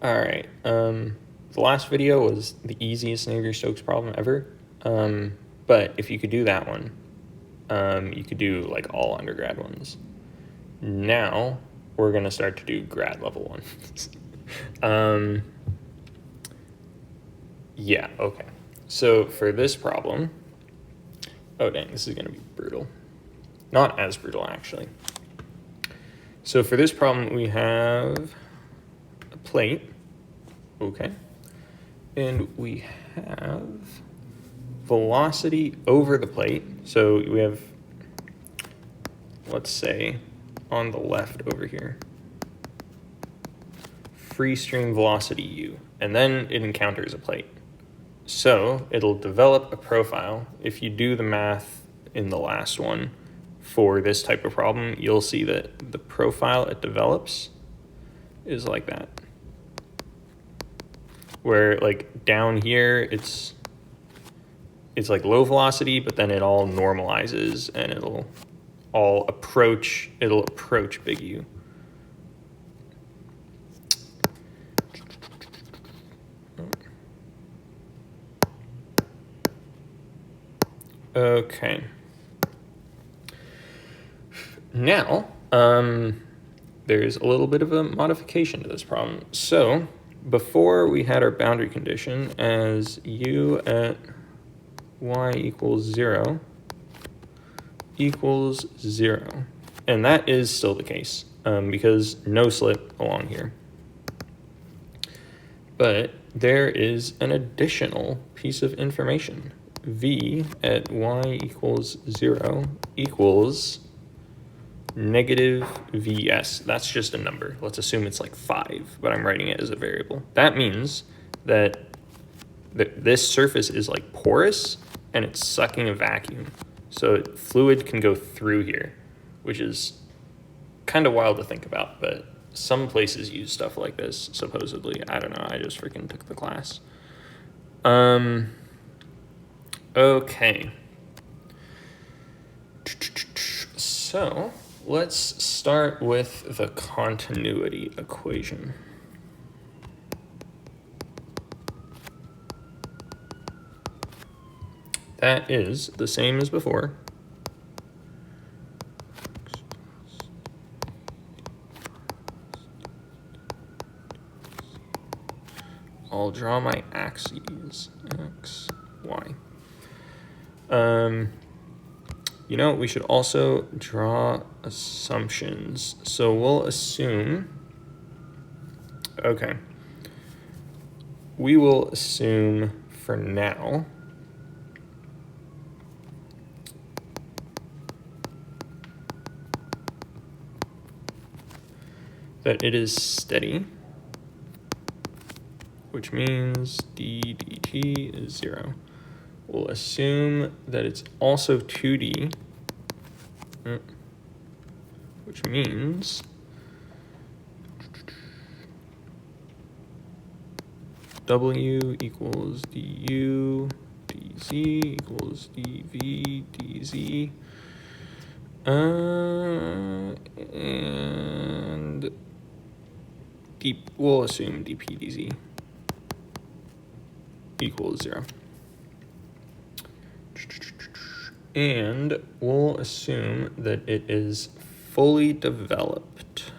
All right. The last video was the easiest Navier Stokes problem ever. But if you could do that one, you could do like all undergrad ones. Now we're gonna start to do grad level ones. Yeah, okay. So for this problem, oh dang, this is gonna be brutal. Not as brutal actually. So for this problem, we have a plate, okay, and we have velocity over the plate. So we have, let's say, on the left over here, free stream velocity u, and then it encounters a plate. So it'll develop a profile. If you do the math in the last one for this type of problem, you'll see that the profile it develops is like that. Where like down here, it's like low velocity, but then it all normalizes and it'll approach big U. Okay. Now, there's a little bit of a modification to this problem. So before we had our boundary condition as u at y equals 0 equals 0. And that is still the case because no slip along here. But there is an additional piece of information. V at y equals 0 equals negative Vs. That's just a number. Let's assume it's like 5, but I'm writing it as a variable. That means that this surface is like porous and it's sucking a vacuum. So fluid can go through here, which is kind of wild to think about, but some places use stuff like this, supposedly. I don't know, I just freaking took the class. Okay. So let's start with the continuity equation. That is the same as before. I'll draw my axes, x, y. You know, we should also draw assumptions. So we'll assume, okay, we will assume for now that it is steady, which means d dt is 0. We'll assume that it's also 2D, which means W equals du, dz equals dv, dz, and we'll assume dp dz equals 0. And we'll assume that it is fully developed.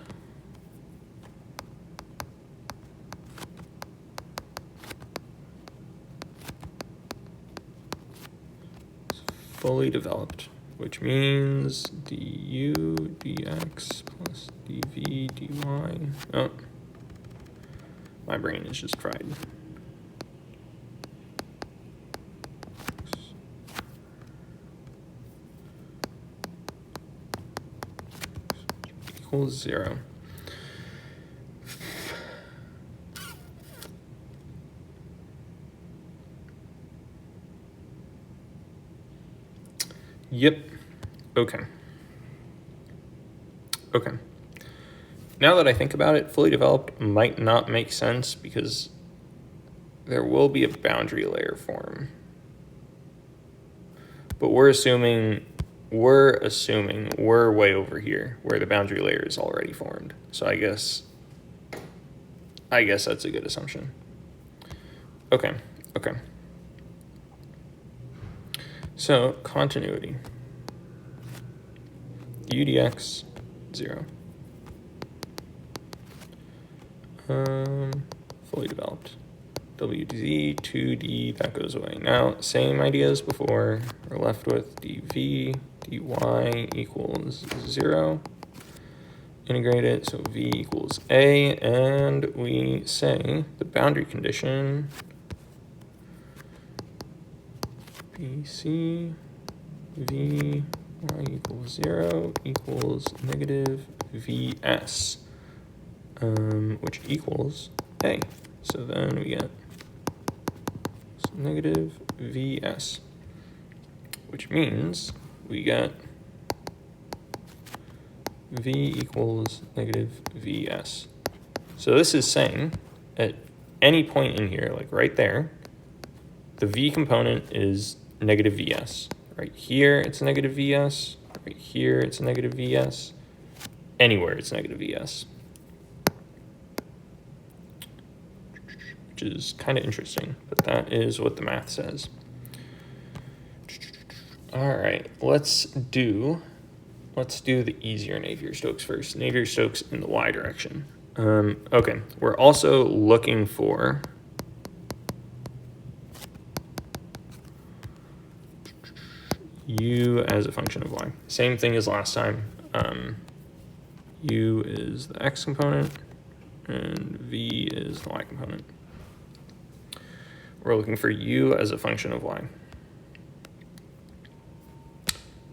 Fully developed, which means du dx plus dv dy. Oh, my brain is just fried. Equals 0. Yep. Okay. Okay. Now that I think about it, fully developed might not make sense because there will be a boundary layer form. But we're assuming we're way over here where the boundary layer is already formed. So I guess I guess that's a good assumption. Okay, okay. So continuity. U dx 0. Fully developed. WD 2D, that goes away. Now, same idea as before. We're left with dv dy equals 0. Integrate it, so v equals a, and we say the boundary condition bc v y equals 0 equals negative vs, which equals a. So then we get negative vs, which means we get v equals negative vs. So this is saying at any point in here, like right there, the v component is negative vs. Right here, it's negative vs. Right here, it's negative vs. Anywhere, it's negative vs. Which is kind of interesting, but that is what the math says. All right, let's do the easier Navier Stokes first. Navier Stokes in the y direction. Okay, we're also looking for u as a function of y. Same thing as last time. U is the x component and v is the y component. We're looking for u as a function of y.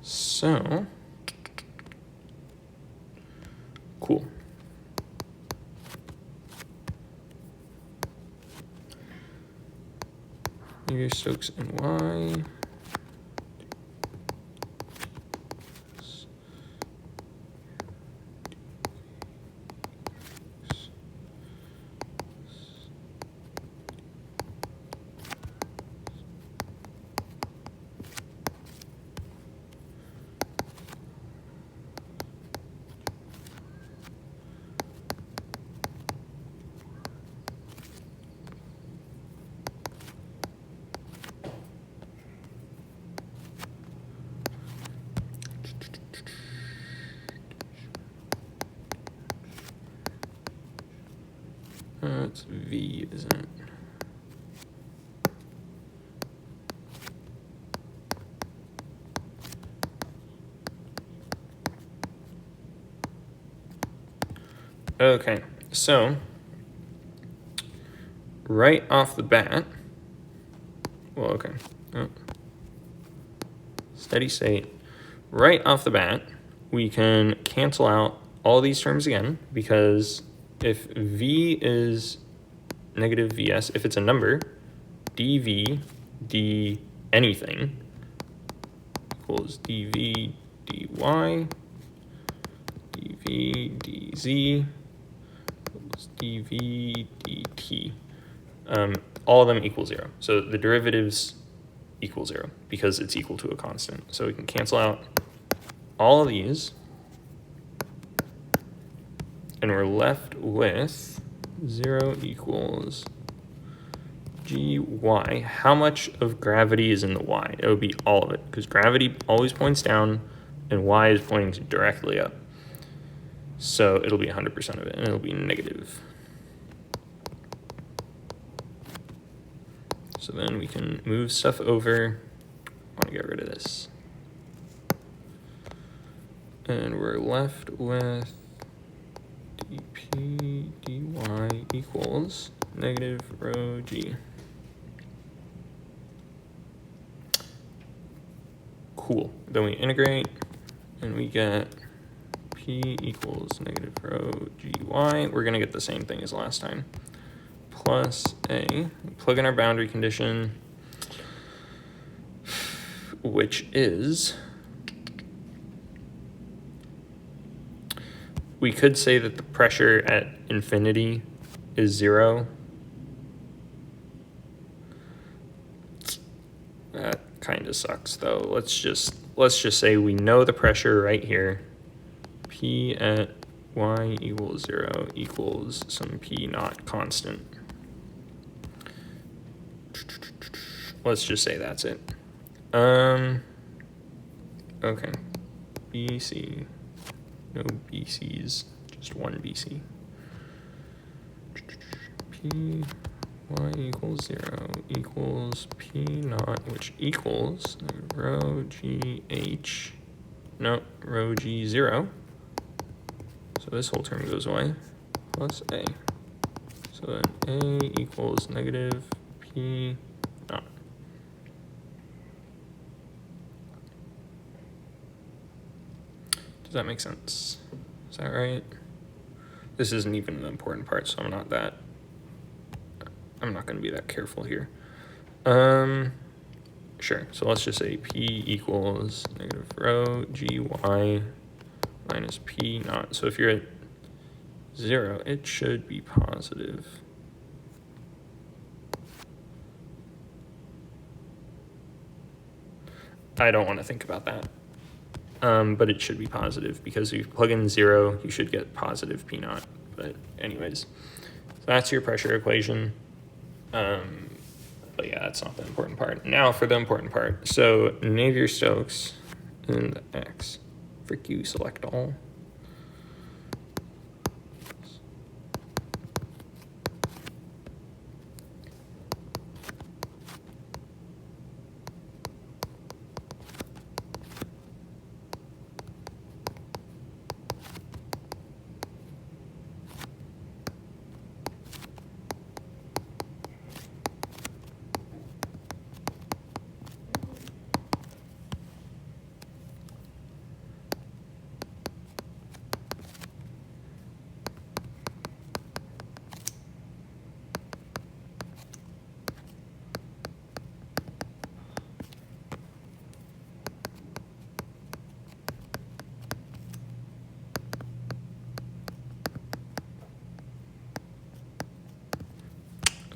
So, cool. Navier Stokes in y. It's v, isn't it? Okay, so right off the bat, well, okay, steady state, right off the bat, we can cancel out all these terms again, because if v is negative vs, if it's a number, dv d anything equals dv dy dv dz equals dv dt. All of them equal 0. So the derivatives equal 0 because it's equal to a constant. So we can cancel out all of these, and we're left with 0 equals gy. How much of gravity is in the y? It would be all of it, because gravity always points down and y is pointing directly up. So it'll be 100% of it, and it'll be negative. So then we can move stuff over. I want to get rid of this. And we're left with dp dy equals negative rho g. Cool. Then we integrate, and we get p equals negative rho gy. We're going to get the same thing as last time. Plus a, plug in our boundary condition, which is, we could say that the pressure at infinity is 0. That kind of sucks though. Let's just say we know the pressure right here. P at y equals 0 equals some p naught constant. Let's just say that's it. Okay. BC. No BCs, just one BC. P y equals 0 equals p naught, which equals rho g h, no, rho g 0. So this whole term goes away, plus a. So then a equals negative p naught. Does that make sense? Is that right? This isn't even the important part, so I'm not going to be that careful here. Sure, so let's just say p equals negative rho gy minus p naught. So if you're at 0, it should be positive. I don't want to think about that. But it should be positive because if you plug in 0, you should get positive p naught. But anyways, so that's your pressure equation. But yeah, that's not the important part. Now for the important part. So Navier Stokes in the X. Frick you, select all.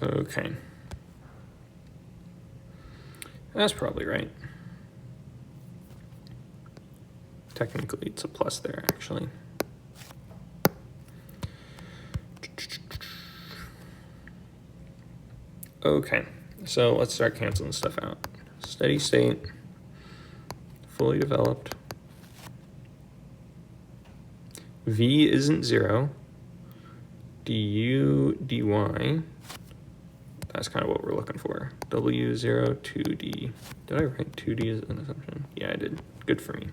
Okay. That's probably right. Technically, it's a plus there, actually. Okay, so let's start canceling stuff out. Steady state, fully developed. V isn't 0. du dy, that's kind of what we're looking for. W0, 2d. Did I write 2d as an assumption? Yeah, I did. Good for me.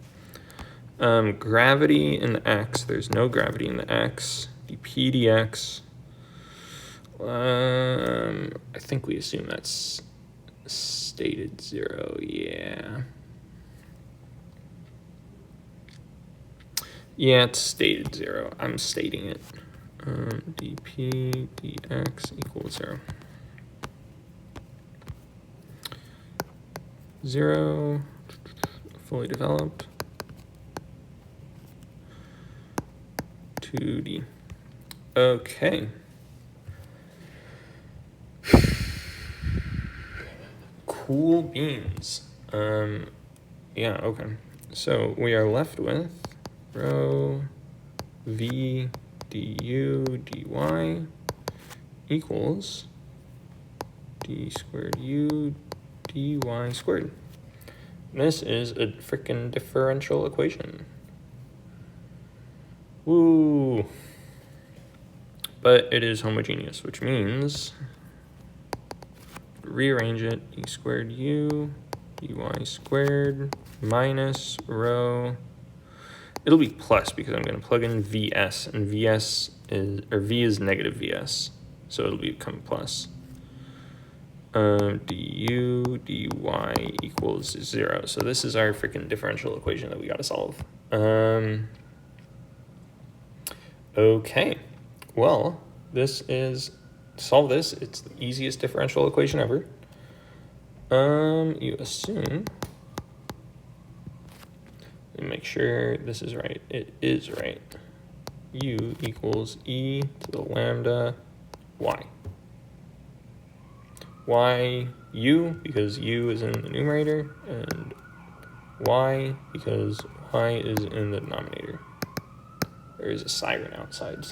Gravity in the x, there's no gravity in the x. dp dx. I think we assume that's stated 0, yeah. Yeah, it's stated 0. I'm stating it. dp dx equals 0. 0, fully developed. 2D. Okay. Cool beans. Yeah, okay. So we are left with rho v du dy equals d squared u dy squared. This is a freaking differential equation. Woo! But it is homogeneous, which means rearrange it, d squared u dy squared minus rho. It'll be plus because I'm going to plug in vs, and vs is, or v is negative vs, so it'll become plus. Du dy equals 0. So this is our freaking differential equation that we got to solve. Okay, well, this is, to solve this, it's the easiest differential equation ever. You assume, and make sure this is right. It is right. U equals e to the lambda y. Y u because u is in the numerator, and y because y is in the denominator. There is a siren outside.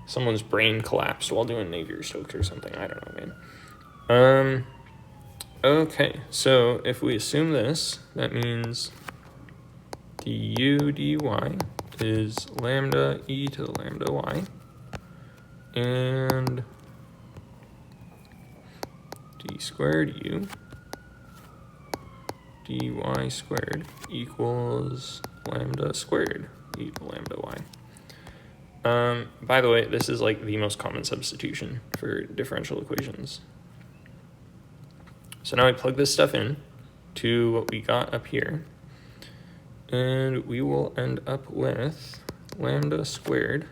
Someone's brain collapsed while doing Navier Stokes or something. I don't know, man. Okay, so if we assume this, that means du dy is lambda e to the lambda y, and d squared u dy squared equals lambda squared e to lambda y. By the way, this is like the most common substitution for differential equations. So now I plug this stuff in to what we got up here, and we will end up with lambda squared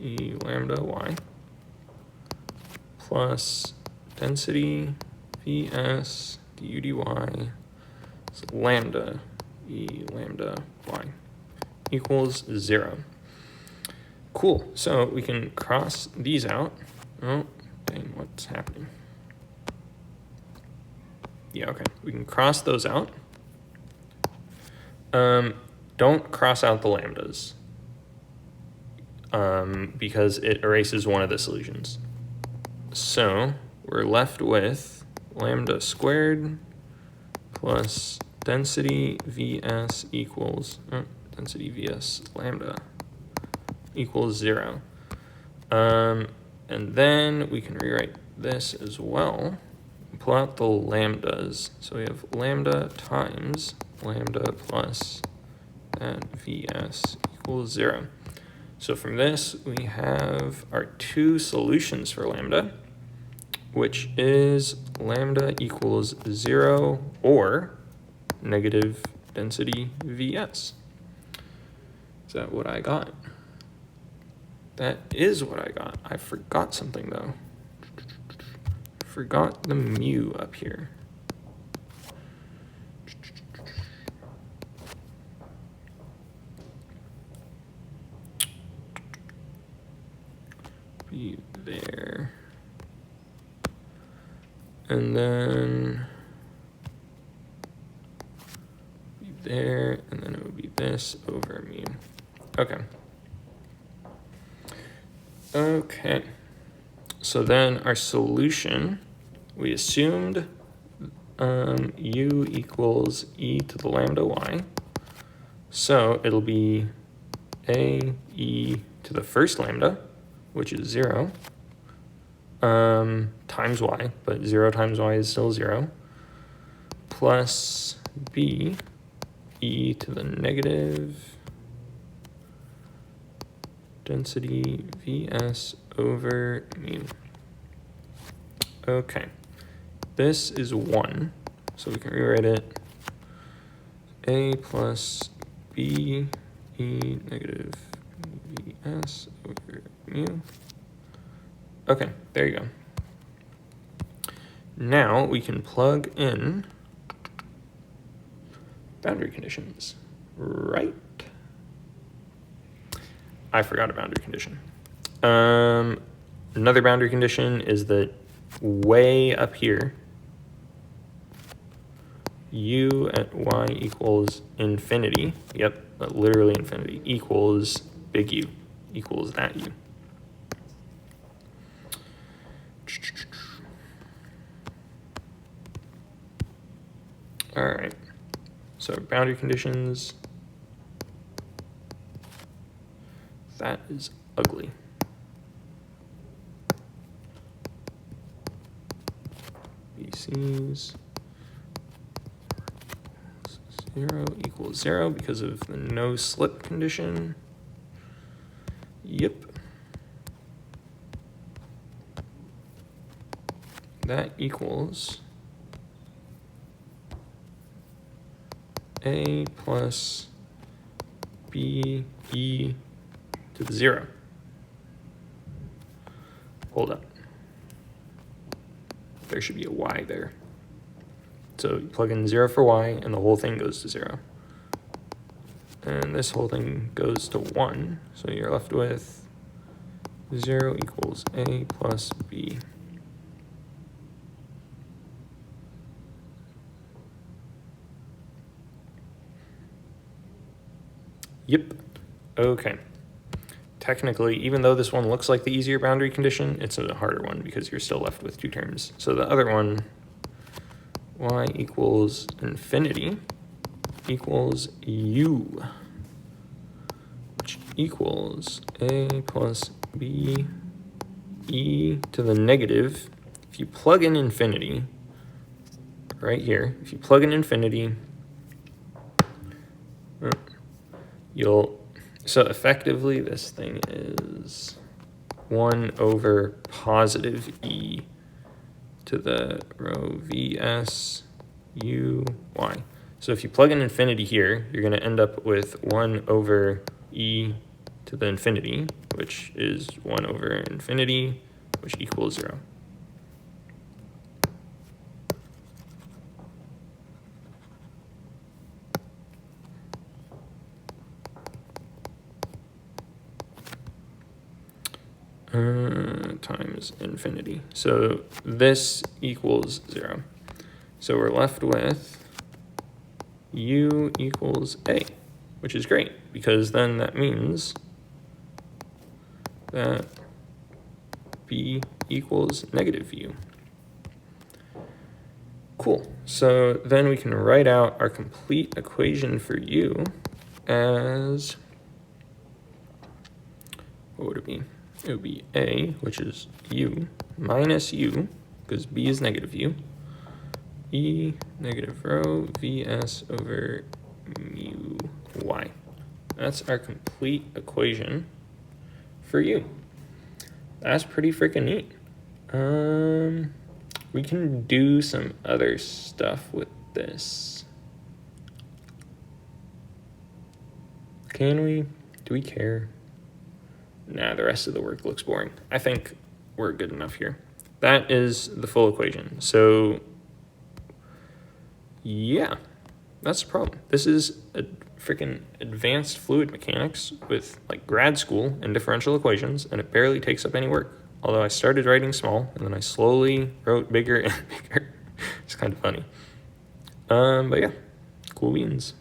e lambda y plus density vs du dy is lambda e lambda y equals 0. Cool, so we can cross these out. Oh, dang, what's happening? Yeah, okay, we can cross those out. Don't cross out the lambdas because it erases one of the solutions. So we're left with lambda squared plus density vs equals, density vs lambda equals 0. And then we can rewrite this as well. Pull out the lambdas. So we have lambda times lambda plus that vs equals 0. So from this, we have our two solutions for lambda, which is lambda equals 0 or negative density vs. Is that what I got? That is what I got. I forgot something though. Forgot the mu up here. Be there. And then be there, and then it would be this over mu. Okay. Okay. So then our solution, we assumed u equals e to the lambda y. So it'll be a e to the first lambda, which is 0, times y, but 0 times y is still 0, plus b e to the negative density vs over mu. Okay, this is 1, so we can rewrite it a plus b e negative vs over mu. Okay, there you go. Now we can plug in boundary conditions, right? I forgot a boundary condition. Another boundary condition is that way up here, u at y equals infinity, yep, literally infinity, equals big U, equals that U. All right, so boundary conditions, that is ugly. BC's 0 equals 0 because of the no slip condition. Yep. That equals a plus b e to the 0. Hold up. There should be a y there. So you plug in 0 for y, and the whole thing goes to 0. And this whole thing goes to 1, so you're left with 0 equals a plus b. Yep. Okay. Technically, even though this one looks like the easier boundary condition, it's a harder one because you're still left with two terms. So the other one, y equals infinity equals u, which equals a plus b e to the negative. If you plug in infinity right here, if you plug in infinity, so effectively this thing is 1 over positive e to the rho vs u y. So if you plug in infinity here, you're going to end up with 1 over e to the infinity, which is 1 over infinity, which equals 0. Times infinity. So this equals 0. So we're left with u equals a, which is great, because then that means that b equals negative u. Cool. So then we can write out our complete equation for u as, what would it be? It would be a, which is u, minus u, because b is negative u, e negative rho vs over mu y. That's our complete equation for u. That's pretty freaking neat. We can do some other stuff with this. Can we? Do we care? Nah, the rest of the work looks boring. I think we're good enough here. That is the full equation. So yeah, that's the problem. This is a freaking advanced fluid mechanics with like grad school and differential equations, and it barely takes up any work. Although I started writing small and then I slowly wrote bigger and bigger. It's kind of funny. But yeah, cool beans.